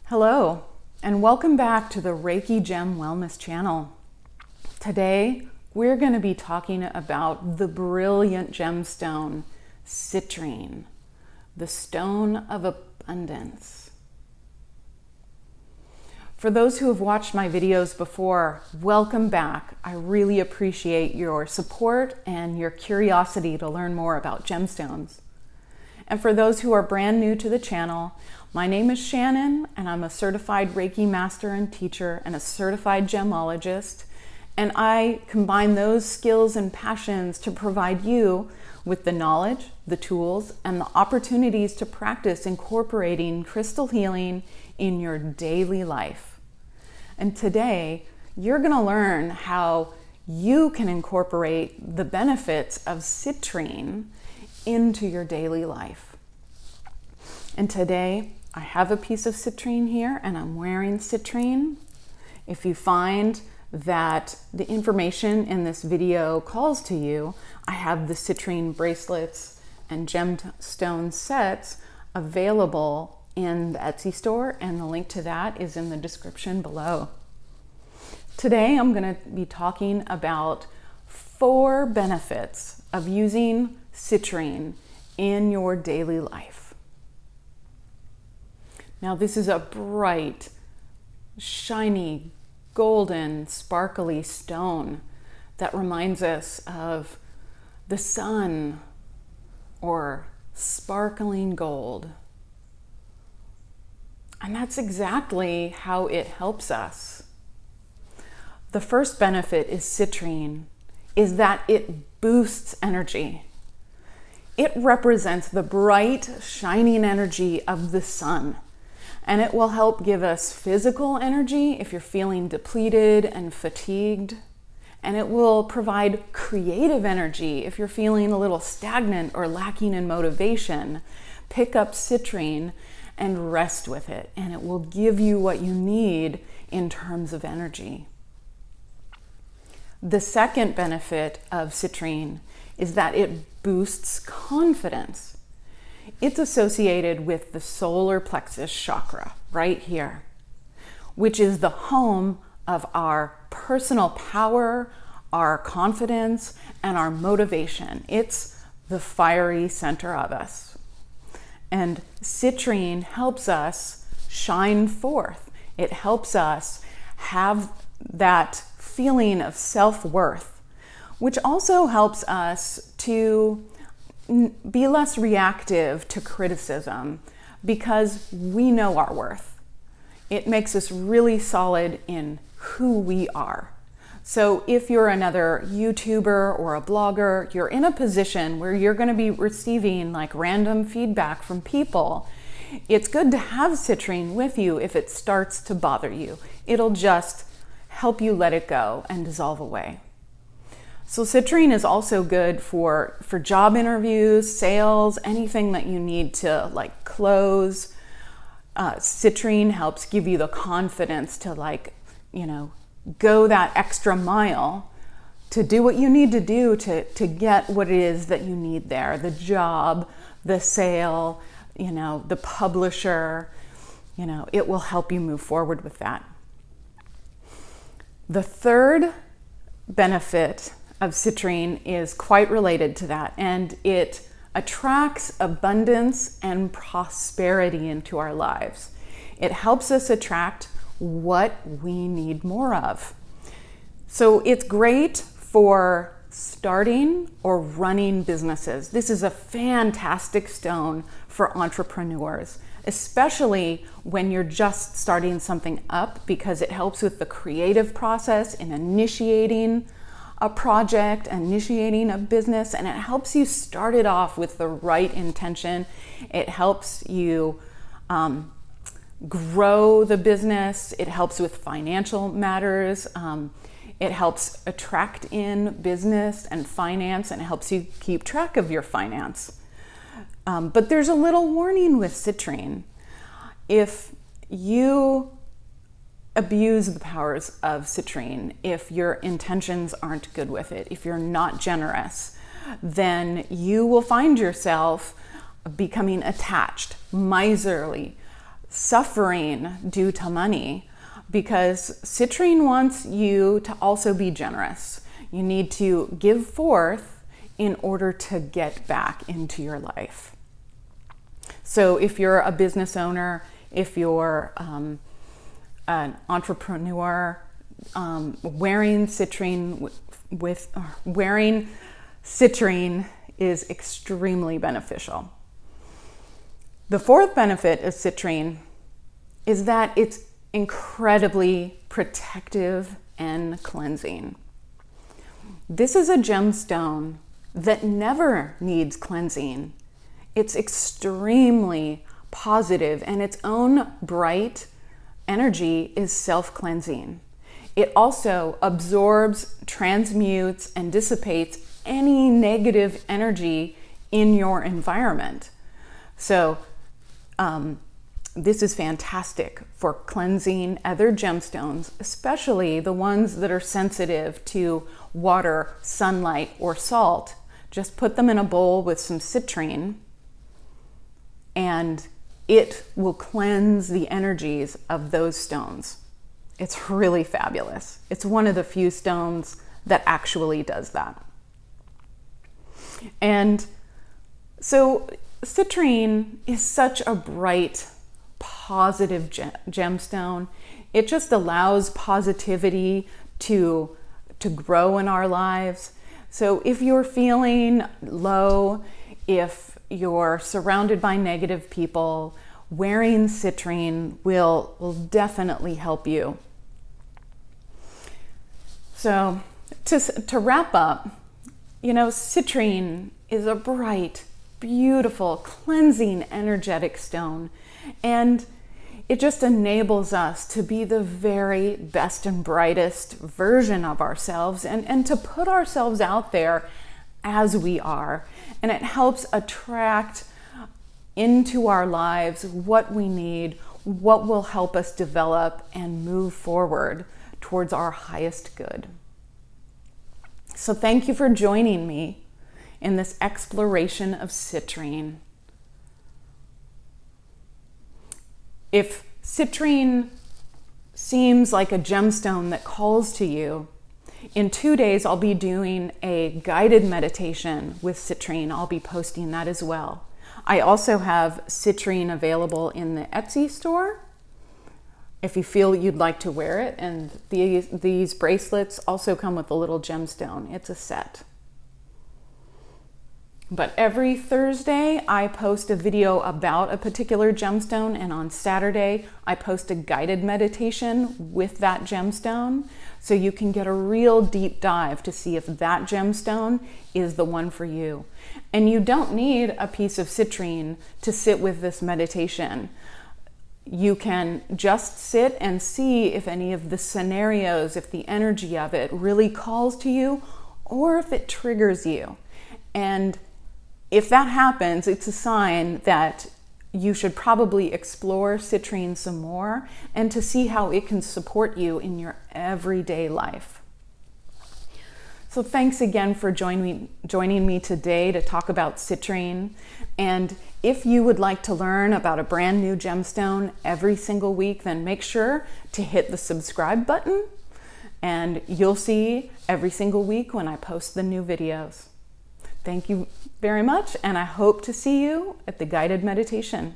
Hello, and welcome back to the Reiki Gem Wellness channel. Today, we're going to be talking about the brilliant gemstone, citrine, the stone of abundance. For those who have watched my videos before, welcome back. I really appreciate your support and your curiosity to learn more about gemstones. And for those who are brand new to the channel, my name is Shannon, and I'm a certified Reiki master and teacher and a certified gemologist. And I combine those skills and passions to provide you with the knowledge, the tools, and the opportunities to practice incorporating crystal healing in your daily life. And today, you're going to learn how you can incorporate the benefits of citrine into your daily life. And today, I have a piece of citrine here, and I'm wearing citrine. If you find that the information in this video calls to you, I have the citrine bracelets and gemstone sets available in the Etsy store, and the link to that is in the description below. Today, I'm going to be talking about 4 benefits of using citrine in your daily life. Now, this is a bright, shiny, golden, sparkly stone that reminds us of the sun or sparkling gold. And that's exactly how it helps us. The first benefit is citrine is that it boosts energy. It represents the bright, shining energy of the sun. And it will help give us physical energy if you're feeling depleted and fatigued. And it will provide creative energy if you're feeling a little stagnant or lacking in motivation. Pick up citrine and rest with it, and it will give you what you need in terms of energy. The second benefit of citrine is that it boosts confidence. It's associated with the Solar Plexus Chakra right here, which is the home of our personal power, our confidence, and our motivation. It's the fiery center of us. And citrine helps us shine forth. It helps us have that feeling of self-worth, which also helps us to be less reactive to criticism because we know our worth. It makes us really solid in who we are. So if you're another YouTuber or a blogger, you're in a position where you're going to be receiving like random feedback from people. It's good to have citrine with you if it starts to bother you. It'll just help you let it go and dissolve away. So citrine is also good for job interviews, sales, anything that you need to like close. Citrine helps give you the confidence to go that extra mile to do what you need to do to get what it is that you need there. The job, the sale, the publisher, it will help you move forward with that. The third benefit of citrine is quite related to that, and it attracts abundance and prosperity into our lives. It helps us attract what we need more of. So it's great for starting or running businesses. This is a fantastic stone for entrepreneurs, especially when you're just starting something up, because it helps with the creative process in initiating a project, initiating a business, and it helps you start it off with the right intention. It helps you grow the business. It helps with financial matters. It helps attract in business and finance, and it helps you keep track of your finance. But there's a little warning with citrine. If you abuse the powers of citrine, if your intentions aren't good with it, if you're not generous, then you will find yourself becoming attached, miserly, suffering due to money, because citrine wants you to also be generous. You need to give forth in order to get back into your life. So if you're a business owner, if you're an entrepreneur, wearing citrine is extremely beneficial. The fourth benefit of citrine is that it's incredibly protective and cleansing. This is a gemstone that never needs cleansing. It's extremely positive, and its own bright energy is self-cleansing. It also absorbs, transmutes, and dissipates any negative energy in your environment. So this is fantastic for cleansing other gemstones, especially the ones that are sensitive to water, sunlight, or salt. Just put them in a bowl with some citrine, and it will cleanse the energies of those stones. It's really fabulous. It's one of the few stones that actually does that. And so citrine is such a bright, positive gemstone. It just allows positivity to grow in our lives. So if you're feeling low, if you're surrounded by negative people, wearing citrine will definitely help you. So to wrap up, citrine is a bright, beautiful, cleansing, energetic stone. And it just enables us to be the very best and brightest version of ourselves, and to put ourselves out there as we are. And it helps attract into our lives what we need, what will help us develop and move forward towards our highest good. So thank you for joining me in this exploration of citrine. If citrine seems like a gemstone that calls to you, in 2 days I'll be doing a guided meditation with citrine. I'll be posting that as well. I also have citrine available in the Etsy store if you feel you'd like to wear it. And these bracelets also come with a little gemstone. It's a set. But every Thursday, I post a video about a particular gemstone, and on Saturday, I post a guided meditation with that gemstone, so you can get a real deep dive to see if that gemstone is the one for you. And you don't need a piece of citrine to sit with this meditation. You can just sit and see if any of the scenarios, if the energy of it really calls to you, or if it triggers you. And if that happens, it's a sign that you should probably explore citrine some more and to see how it can support you in your everyday life. So thanks again for joining me today to talk about citrine. And if you would like to learn about a brand new gemstone every single week, then make sure to hit the subscribe button, and you'll see every single week when I post the new videos. Thank you very much, and I hope to see you at the guided meditation.